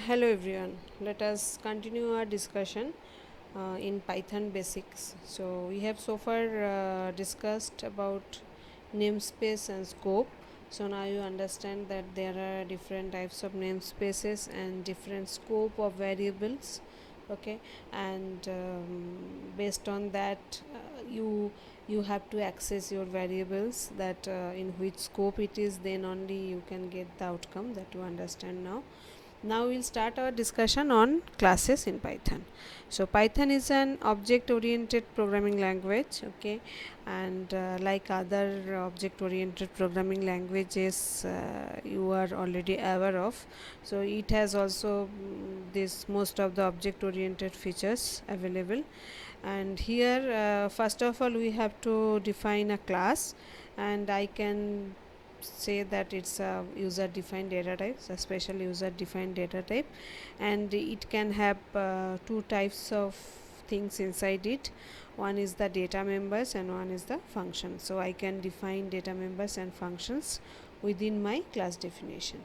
Hello everyone. Let us continue our discussion in Python basics. So we have so far discussed about namespace and scope. So now you understand that there are different types of namespaces and different scope of variables. Okay, and based on that, you have to access your variables that in which scope it is. Then only you can get the outcome that you understand now. Now we'll start our discussion on classes in Python. So Python is an object oriented programming language, okay, and like other object oriented programming languages you are already aware of. So it has also this most of the object oriented features available. And here first of all we have to define a class, and I can say that it's a user defined data type, a special user defined data type, and it can have two types of things inside it. One is the data members and one is the function. So I can define data members and functions within my class definition.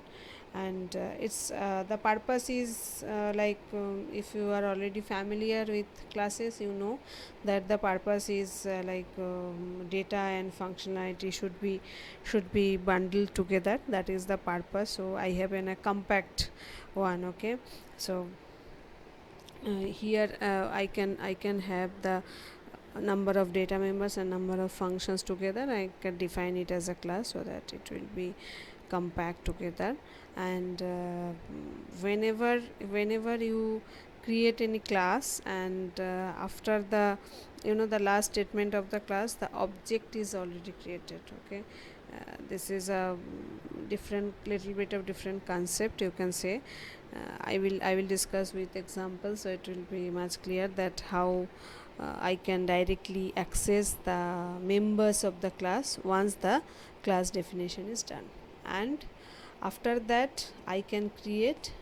And it's the purpose is if you are already familiar with classes, you know that the purpose is data and functionality should be bundled together. That is the purpose. So I have a compact one. Okay, so here I can have the number of data members and number of functions together. I can define it as a class so that it will be compact together. And whenever you create any class, and after the the last statement of the class, the object is already created. Okay, this is a different little bit of different concept, you can say. I will discuss with examples, so it will be much clear that how I can directly access the members of the class once the class definition is done. And after that I can create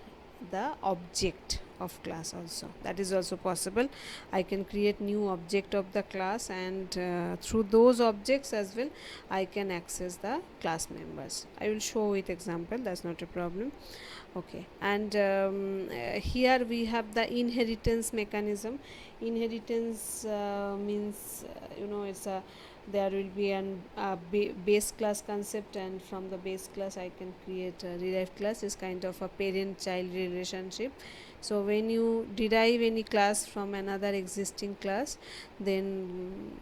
the object of class also. That is also possible. I can create new object of the class, and through those objects as well I can access the class members. I will show with example, that's not a problem. Okay, and here we have the inheritance mechanism. Inheritance means it's a there will be an base class concept, and from the base class I can create a derived class. Is kind of a parent child relationship. So when you derive any class from another existing class, then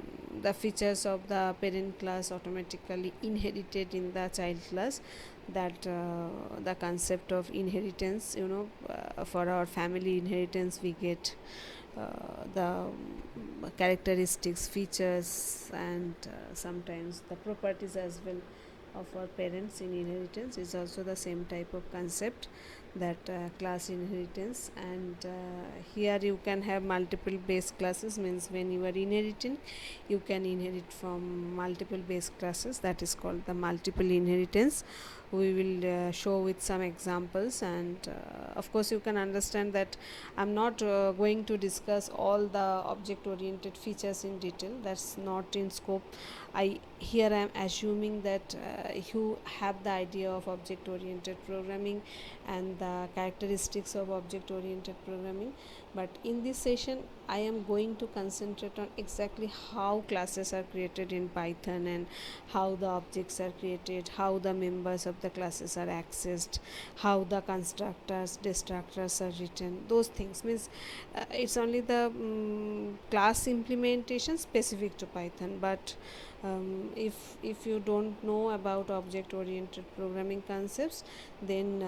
the features of the parent class automatically inherited in the child class. That the concept of inheritance, for our family inheritance we get the characteristics, features, and sometimes the properties as well of our parents in inheritance is also the same type of concept, that class inheritance. And here you can have multiple base classes, means when you are inheriting you can inherit from multiple base classes. That is called the multiple inheritance. We will show with some examples, and of course you can understand that I'm not going to discuss all the object oriented features in detail. That's not in scope. I here I am assuming that you have the idea of object oriented programming and the characteristics of object oriented programming. But in this session I am going to concentrate on exactly how classes are created in Python, and how the objects are created, how the members of the classes are accessed, how the constructors, destructors are written. Those things means it's only the class implementation specific to Python. But if you don't know about object oriented programming concepts, then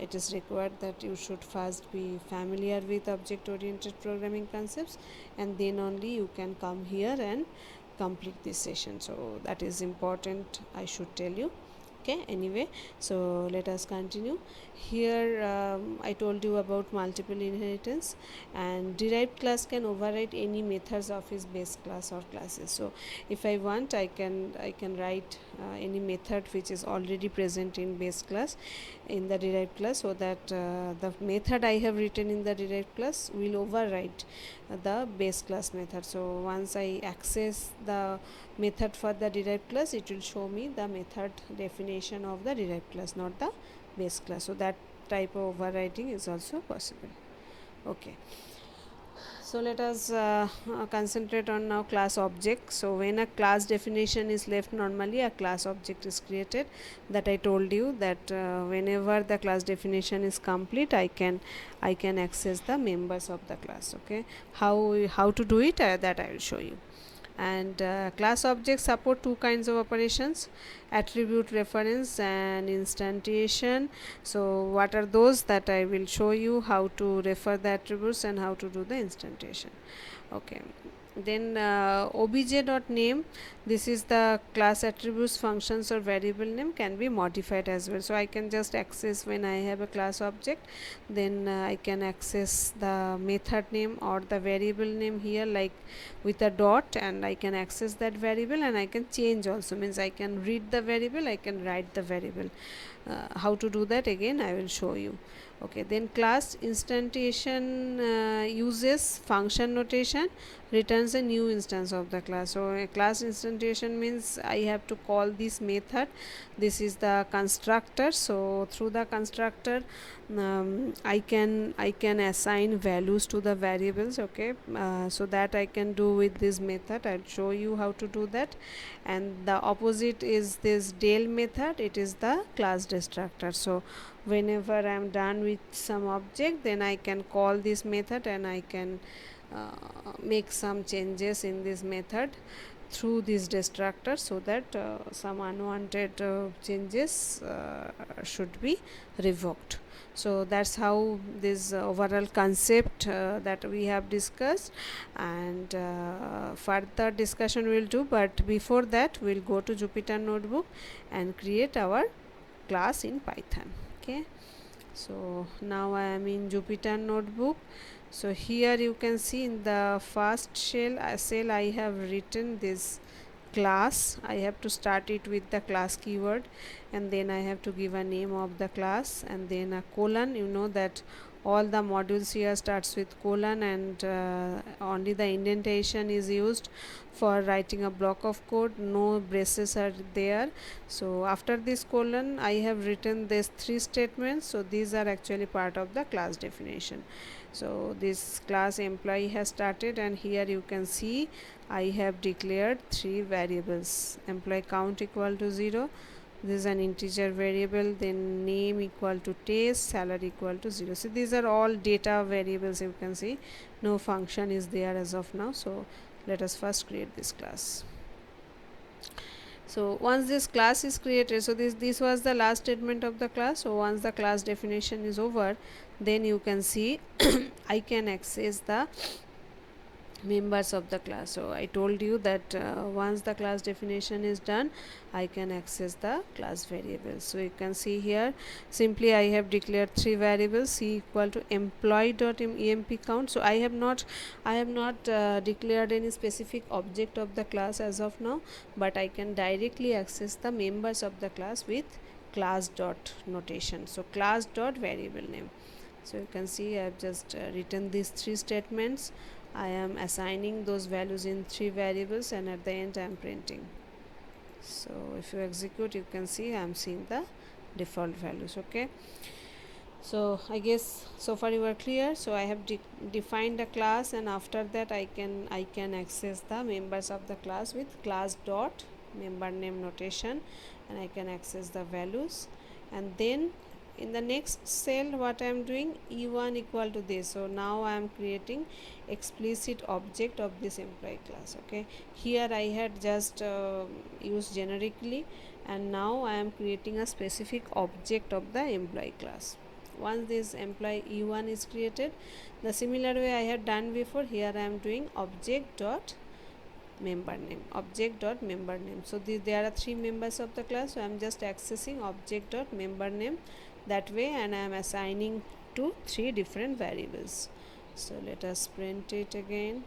it is required that you should first be familiar with object oriented programming concepts, and then only you can come here and complete this session. So that is important, I should tell you. Okay, anyway, so let us continue. Here I told you about multiple inheritance, and derived class can override any methods of its base class or classes. So if I want, I can write any method which is already present in base class in the derived class, so that the method I have written in the derived class will override the base class method. So once I access the method for the derived class, it will show me the method definition of the derived class, not the base class. So that type of overriding is also possible. Okay, so let us concentrate on now class object. So when a class definition is left, normally a class object is created. That I told you that whenever the class definition is complete, I can access the members of the class. Okay, how to do it, that I will show you. And class objects support two kinds of operations: attribute reference and instantiation. So what are those? That I will show you how to refer the attributes and how to do the instantiation. Okay, then obj.name, this is the class attributes, functions or variable name can be modified as well. So I can just access, when I have a class object, then I can access the method name or the variable name here, like with a dot, and I can access that variable, and I can change also, means I can read the variable, I can write the variable. How to do that, again I will show you. Okay, then class instantiation uses function notation, returns a new instance of the class. So a class instantiation means I have to call this method. This is the constructor. So through the constructor, I can assign values to the variables. Okay, so that I can do with this method. I'll show you how to do that. And the opposite is this del method. It is the class destructor. So whenever I am done with some object, then I can call this method, and I can make some changes in this method through this destructor, so that some unwanted changes should be revoked. So that's how this overall concept that we have discussed, and further discussion we'll do, but before that we'll go to Jupyter Notebook and create our class in Python. Okay, so now I am in Jupyter Notebook. So here you can see in the first cell I have written this class. I have to start it with the class keyword, and then I have to give a name of the class, and then a colon. You know that all the modules here starts with colon, and only the indentation is used for writing a block of code. No braces are there. So after this colon I have written these three statements. So these are actually part of the class definition. So this class employee has started, and here you can see I have declared three variables: employee count equal to 0, this is an integer variable, then name equal to test, salary equal to 0. So these are all data variables. You can see no function is there as of now. So let us first create this class. So once this class is created, so this was the last statement of the class. So once the class definition is over, then you can see I can access the members of the class. So I told you that once the class definition is done, I can access the class variables. So you can see here, simply I have declared three variables: c equal to employee.emp count. So I have not declared any specific object of the class as of now, but I can directly access the members of the class with class dot notation. So class dot variable name. So you can see I have just written these three statements. I am assigning those values in three variables, and at the end I am printing. So if you execute, you can see I am seeing the default values. Okay, so I guess so far you are clear. So I have defined a class, and after that I can access the members of the class with class dot member name notation, and I can access the values. And then in the next cell, what I am doing, e1 equal to this. So now I am creating explicit object of this employee class. Okay, here I had just used generically, and now I am creating a specific object of the employee class. Once this employee e1 is created, the similar way I had done before, here I am doing object dot member name, object dot member name. So there are three members of the class, so I am just accessing object dot member name that way, and I am assigning to three different variables. So let us print it again.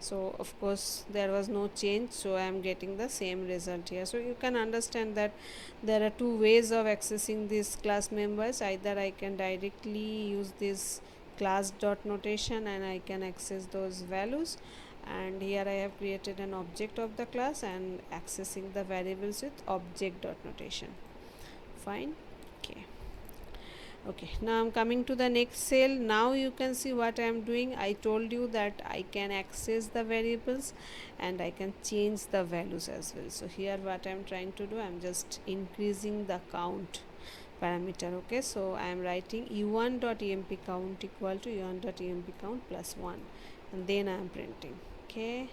So of course there was no change, so I am getting the same result here. So you can understand that there are two ways of accessing these class members. Either I can directly use this class dot notation and I can access those values, and here I have created an object of the class and accessing the variables with object dot notation. Fine. Okay, Okay, now I'm coming to the next cell. Now you can see what I am doing. I told you that I can access the variables and I can change the values as well. So here what I'm trying to do, I'm just increasing the count parameter. Okay, so I am writing e1 dot emp count equal to e1 dot emp count plus 1, and then I am printing. Okay,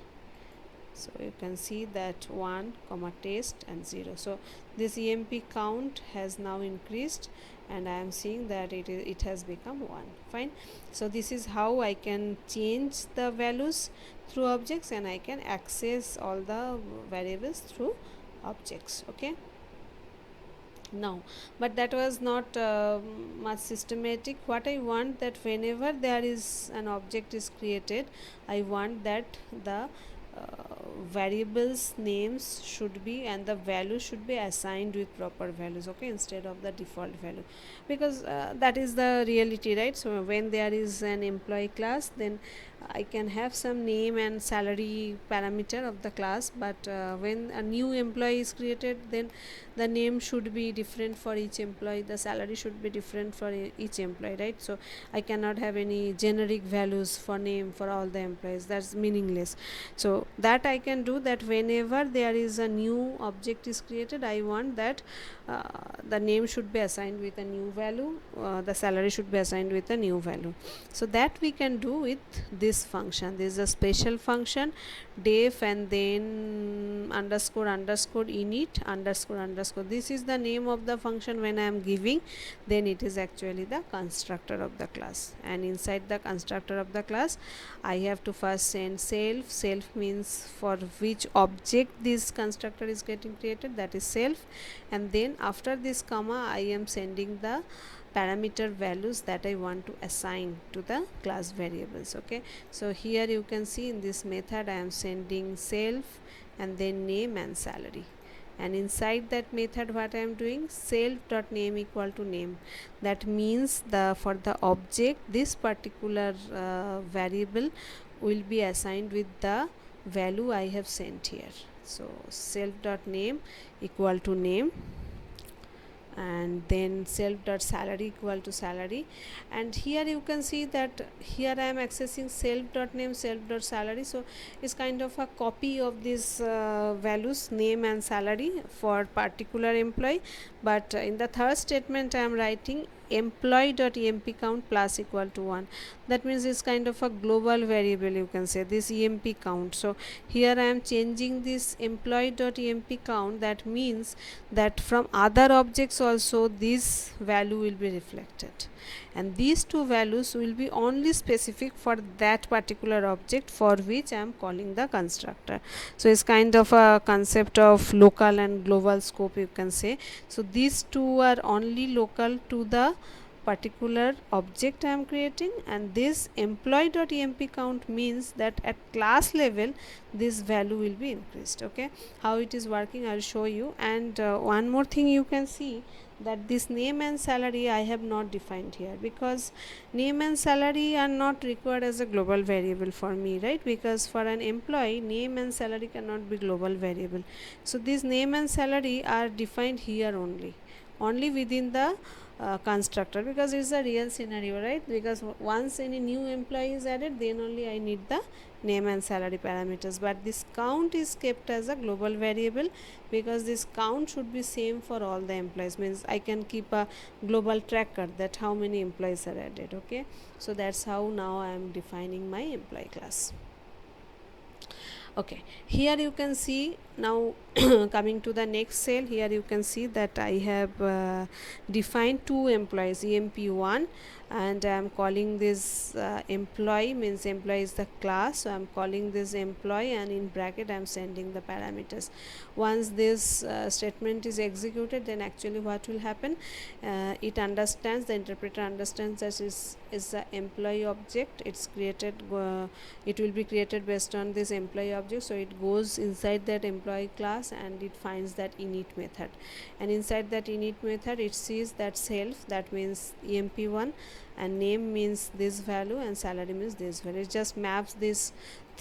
so you can see that 1 comma test and 0. So this emp count has now increased, and I am seeing that it has become 1. Fine. So this is how I can change the values through objects, and I can access all the variables through objects. Okay, now, but that was not much systematic. What I want, that whenever there is an object is created, I want that the variables names should be, and the value should be assigned with proper values, okay, instead of the default value, because that is the reality, right? So when there is an employee class, then I can have some name and salary parameter of the class, but when a new employee is created, then the name should be different for each employee, the salary should be different for each employee, right? So I cannot have any generic values for name for all the employees, that's meaningless. So that I can do, that whenever there is a new object is created, I want that the name should be assigned with a new value, the salary should be assigned with a new value. So that we can do with this function. This is a special function, def and then underscore underscore init underscore underscore. This is the name of the function when I am giving, then it is actually the constructor of the class, and inside the constructor of the class I have to first send self. Self means for which object this constructor is getting created, that is self, and then after this comma I am sending the parameter values that I want to assign to the class variables. Okay, so here you can see in this method I am sending self and then name and salary, and inside that method what I am doing, self dot name equal to name. That means the for the object this particular variable will be assigned with the value I have sent here. So self dot name equal to name, and then self dot salary equal to salary, and here you can see that here I am accessing self dot name self dot salary. So it's kind of a copy of these values name and salary for particular employee, but in the third statement I am writing employee dot emp count plus equal to 1. That means it's kind of a global variable, you can say, this emp count. So here I am changing this employee dot emp count. That means that from other objects also this value will be reflected, and these two values will be only specific for that particular object for which I am calling the constructor. So it's kind of a concept of local and global scope, you can say. So these two are only local to the particular object I am creating, and this employee.emp count means that at class level this value will be increased. Okay, how it is working I'll show you. And one more thing you can see, that this name and salary I have not defined here, because name and salary are not required as a global variable for me, right? Because for an employee name and salary cannot be global variable. So this name and salary are defined here only within the constructor, because it's a real scenario, right? Because once any new employee is added, then only I need the name and salary parameters, but this count is kept as a global variable, because this count should be same for all the employees, means I can keep a global tracker that how many employees are added. Okay, so that's how now I am defining my employee class. Okay, here you can see now coming to the next cell, here you can see that I have defined two employees, emp1, and I am calling this employee, means employee is the class, so I am calling this employee, and in bracket I am sending the parameters. Once this statement is executed, then actually what will happen, it understands, the interpreter understands that is the employee object, it's created, it will be created based on this employee object, so it goes inside that employee class and it finds that init method, and inside that init method it sees that self, that means emp1, and name means this value and salary means this value. It just maps these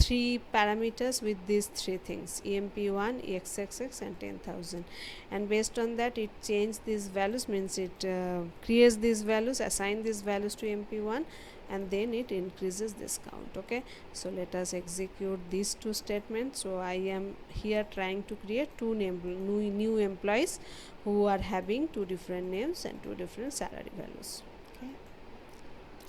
three parameters with these three things: emp1, exxx, and 10,000, and based on that it changes these values, means it creates these values, assign these values to emp1, and then it increases this count. Okay, so let us execute these two statements. So I am here trying to create new employees who are having two different names and two different salary values. Okay,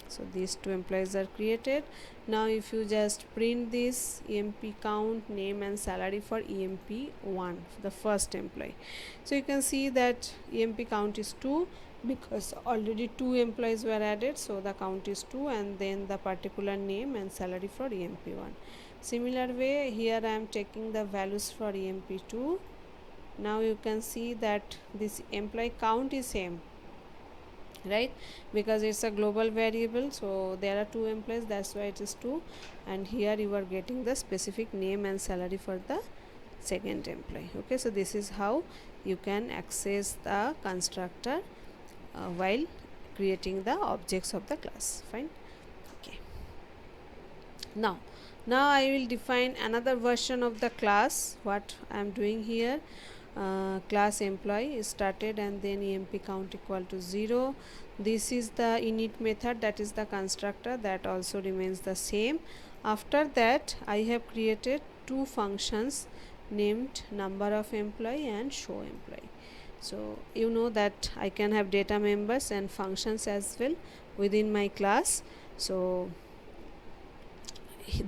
so these two employees are created. Now if you just print this emp count, name, and salary for emp1, the first employee, so you can see that emp count is 2 because already two employees were added, so the count is 2, and then the particular name and salary for emp1. Similar way, here I am taking the values for emp2. Now you can see that this employee count is same, right, because it's a global variable, so there are two employees, that's why it is 2, and here you are getting the specific name and salary for the second employee. Okay, so this is how you can access the constructor while creating the objects of the class. Fine. Okay, now I will define another version of the class. What I am doing here, class employee is started and then emp count equal to 0. This is the init method, that is the constructor, that also remains the same. After that I have created two functions named number of employee and show employee. So you know that I can have data members and functions as well within my class. So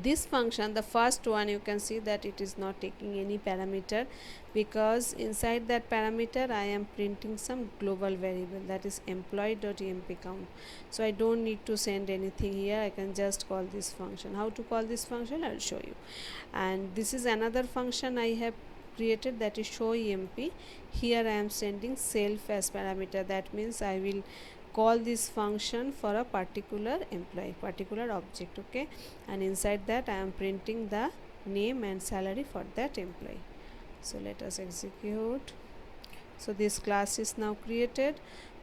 this function, the first one, you can see that it is not taking any parameter, because inside that parameter I am printing some global variable, that is employee.emp count. So I don't need to send anything here, I can just call this function. How to call this function, I'll show you. And this is another function I have created, that is show emp. Here I am sending self as parameter, that means I will call this function for a particular employee, particular object. Okay, and inside that I am printing the name and salary for that employee. So let us execute. So this class is now created.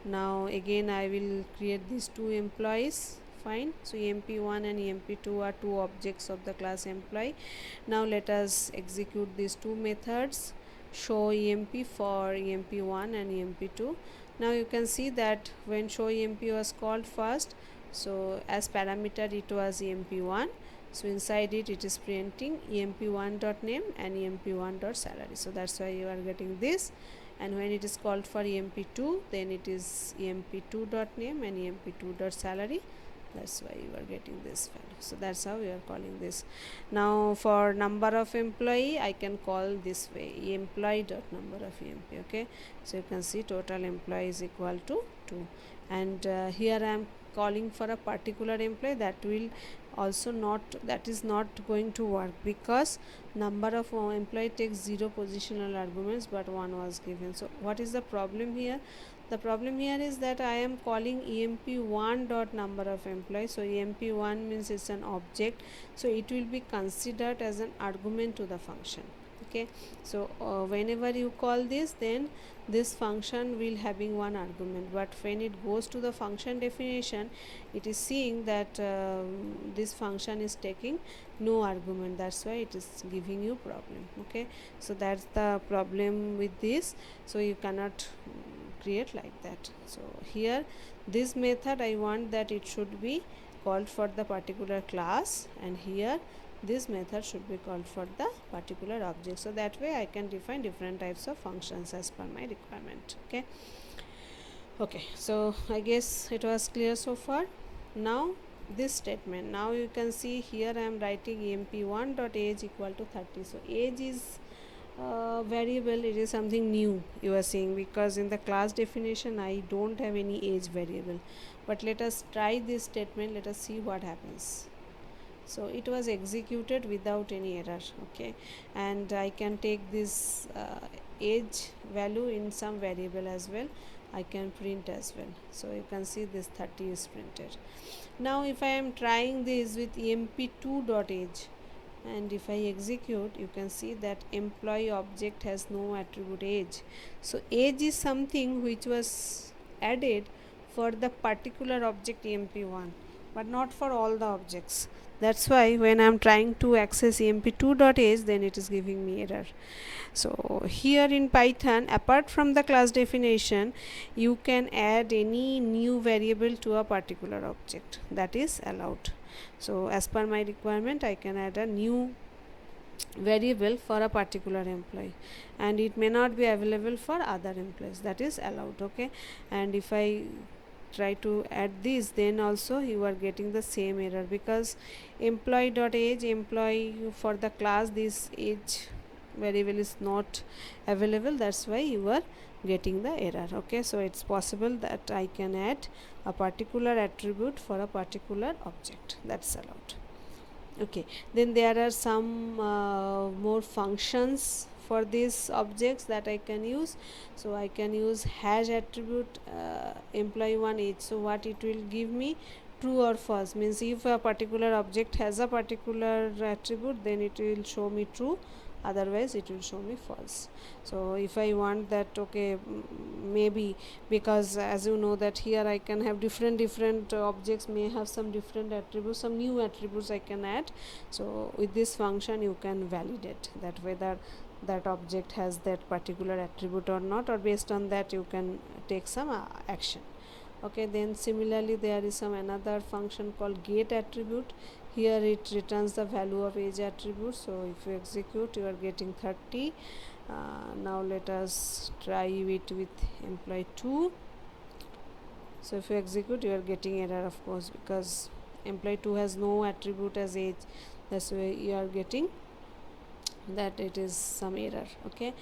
Now again I will create these two employees. Fine. So emp1 and emp2 are two objects of the class employee. Now let us execute these two methods, show emp for emp1 and emp2. Now you can see that when show emp was called first, so as parameter it was emp1, so inside it is printing emp1.name and emp1.salary. So that's why you are getting this. And when it is called for emp2, then it is emp2.name and emp2.salary. That's why you are getting this value. So that's how we are calling this. Now for number of employee, I can call this way, employee dot number of emp. Okay, so you can see total employee is equal to 2, and here I am calling for a particular employee, that will also not, that is not going to work, because number of employee takes 0 positional arguments, but 1 was given. So what is the problem here? The problem here is that I am calling emp1 dot number of employees. So emp1 means it's an object, so it will be considered as an argument to the function. Okay, so whenever you call this, then this function will having one argument, but when it goes to the function definition, it is seeing that this function is taking no argument, that's why it is giving you problem. Okay, so that's the problem with this. So you cannot create like that. So here this method I want that it should be called for the particular class, and here this method should be called for the particular object. So that way I can define different types of functions as per my requirement. Okay, so I guess it was clear so far. Now this statement, now you can see here I am writing emp1 dot age equal to 30. So age is variable, it is something new you are saying, because in the class definition I don't have any age variable. But let us try this statement, let us see what happens. So it was executed without any error. Okay, and I can take this age value in some variable as well, I can print as well. So you can see this 30 is printed. Now if I am trying this with emp2 dot age, and if I execute, you can see that employee object has no attribute age. So age is something which was added for the particular object emp1, but not for all the objects. That's why when I'm trying to access emp2.h, then it is giving me error. So here in Python, apart from the class definition, you can add any new variable to a particular object. That is allowed. So as per my requirement, I can add a new variable for a particular employee, and it may not be available for other employees. That is allowed. Okay, and if I try to add this, then also you are getting the same error, because employee.age, employee for the class, this age variable is not available. That's why you are getting the error. Okay, so it's possible that I can add a particular attribute for a particular object. That's allowed. Okay, then there are some more functions for these objects that I can use. So I can use hash attribute employee1 age. So what it will give me, true or false, means if a particular object has a particular attribute, then it will show me true, otherwise it will show me false. So if I want that, okay, maybe, because as you know that here I can have different objects may have some different attributes, some new attributes I can add. So with this function you can validate that whether that object has that particular attribute or not, or based on that you can take some action. Okay, then similarly there is some another function called get attribute. Here it returns the value of age attribute. So if you execute, you are getting 30. Now let us try it with employee 2. So if you execute, you are getting error, of course, because employee 2 has no attribute as age. That's why you are getting that it is some error. Okay,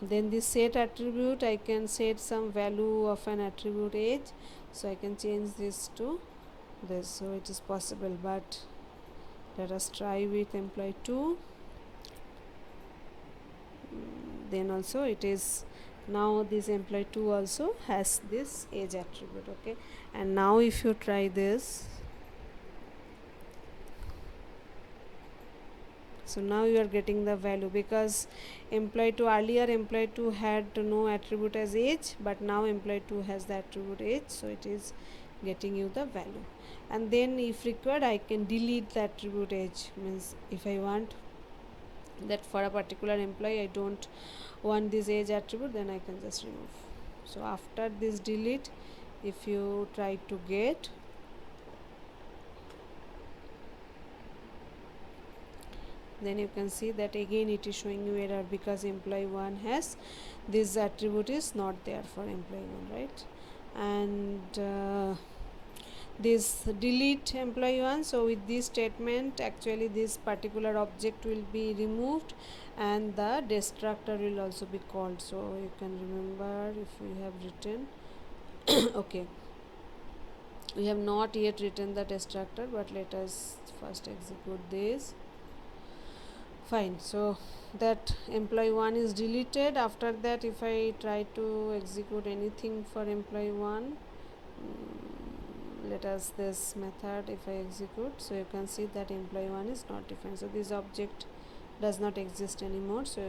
then this set attribute, I can set some value of an attribute age. So I can change this to this, so it is possible. But let us try with employee 2. Then also it is, now this employee 2 also has this age attribute. Okay, and now if you try this, so now you are getting the value, because employee 2, earlier employee 2 had no attribute as age, but now employee 2 has the attribute age, so it is getting you the value. And then if required, I can delete the attribute age, means if I want that for a particular employee I don't want this age attribute, then I can just remove. So after this delete, if you try to get, then you can see that again it is showing you error, because employee 1 has this attribute is not there for employee 1, right? And this delete employee 1, so with this statement actually this particular object will be removed and the destructor will also be called. So you can remember if we have written okay, we have not yet written the destructor, but let us first execute this. Fine, so that employee 1 is deleted. After that, if I try to execute anything for employee 1, let us this method, if I execute, so you can see that employee 1 is not defined, so this object does not exist anymore. So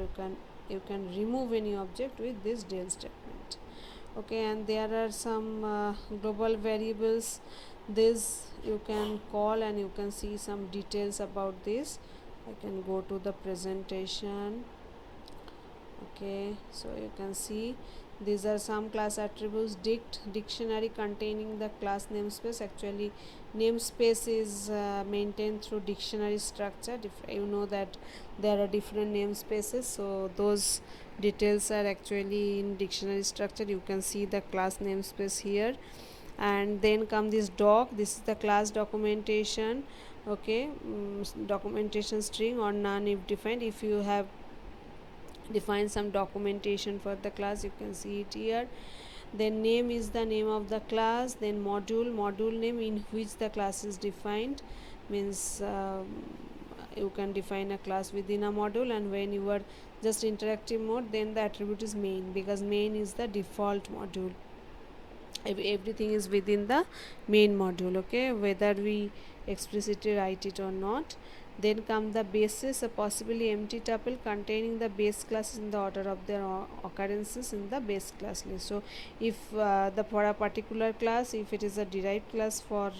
you can remove any object with this del statement. Okay, and there are some global variables, this you can call and you can see some details about this. I can go to the presentation. Okay, so you can see these are some class attributes. Dictionary containing the class namespace. Actually namespace is maintained through dictionary structure. You know that there are different namespaces, so those details are actually in dictionary structure. You can see the class namespace here, and then come this doc. This is the class documentation. Okay, documentation string or none if defined. If you have defined some documentation for the class, you can see it here. Then name is the name of the class. Then module name in which the class is defined, means you can define a class within a module, and when you are just interactive mode, then the attribute is main, because main is the default module. Everything is within the main module. Okay, whether we explicitly write it or not. Then come the bases, a possibly empty tuple containing the base classes in the order of their occurrences in the base class list. So if for a particular class, if it is a derived class for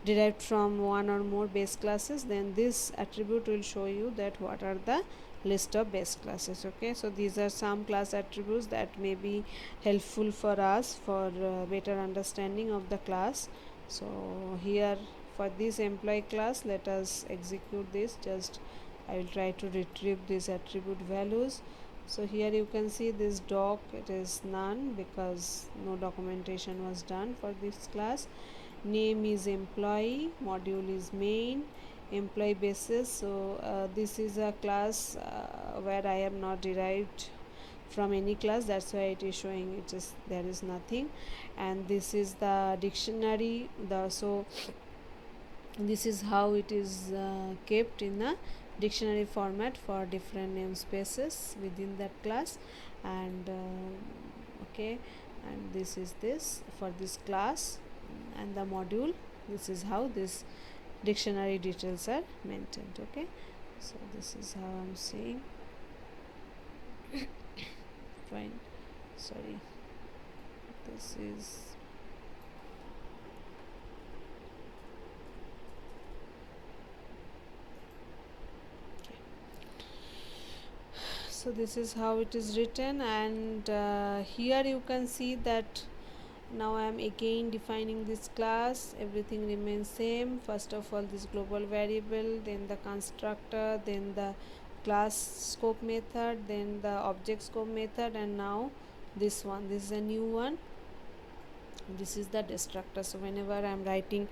derived from one or more base classes, then this attribute will show you that what are the list of base classes. Okay, so these are some class attributes that may be helpful for us for better understanding of the class. So here for this employee class, let us execute this. Just I will try to retrieve these attribute values. So here you can see this doc, it is none because no documentation was done for this class. Name is employee, module is main, employee basis. So this is a class where I am not derived from any class, that's why it is showing it is there is nothing. And this is the dictionary, so this is how it is kept in a dictionary format for different namespaces within that class. And okay, and this is this for this class and the module. This is how this dictionary details are maintained. Okay, so this is how I'm seeing. Fine, sorry, this is so this is how it is written. And here you can see that now I am again defining this class, everything remains same. First of all, this global variable, then the constructor, then the class scope method, then the object scope method, and now this one, this is a new one, this is the destructor. So whenever I am writing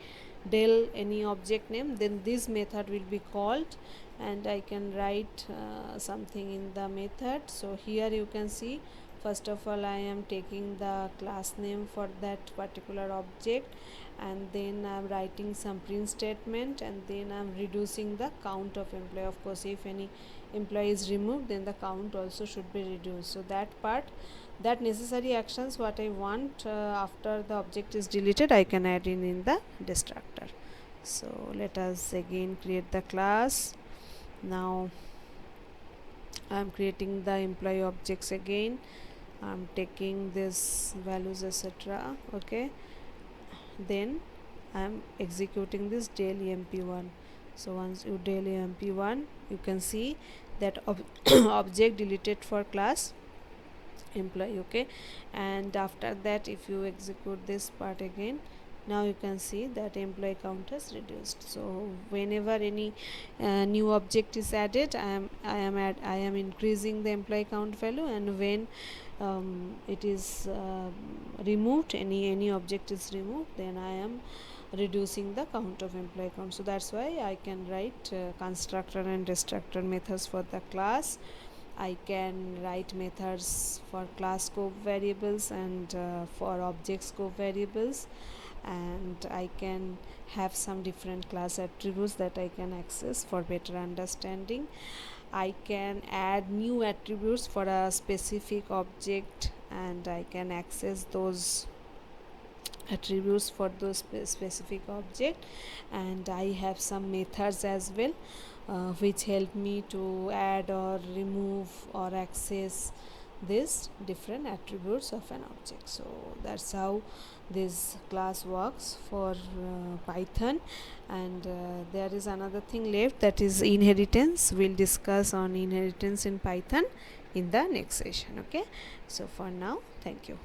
del any object name, then this method will be called and I can write something in the method. So here you can see, first of all I am taking the class name for that particular object, and then I am writing some print statement, and then I am reducing the count of employee. Of course, if any employee is removed, then the count also should be reduced. So that part, that necessary actions what I want after the object is deleted, I can add in the destructor. So let us again create the class. Now I am creating the employee objects again. I am taking this values etc. Okay, then I am executing this del emp1. So once you del emp1, you can see that object deleted for class employee. Okay, and after that if you execute this part again, now you can see that employee count has reduced. So whenever any new object is added, I am increasing the employee count value, and when it is removed, any object is removed, then I am reducing the count of employee count. So that's why I can write constructor and destructor methods for the class. I can write methods for class scope variables and for object scope variables, and I can have some different class attributes that I can access for better understanding. I can add new attributes for a specific object, and I can access those attributes for those specific object. And I have some methods as well which help me to add or remove or access these different attributes of an object. So that's how this class works for Python. And there is another thing left, that is inheritance. We'll discuss on inheritance in Python in the next session. Okay, so for now, thank you.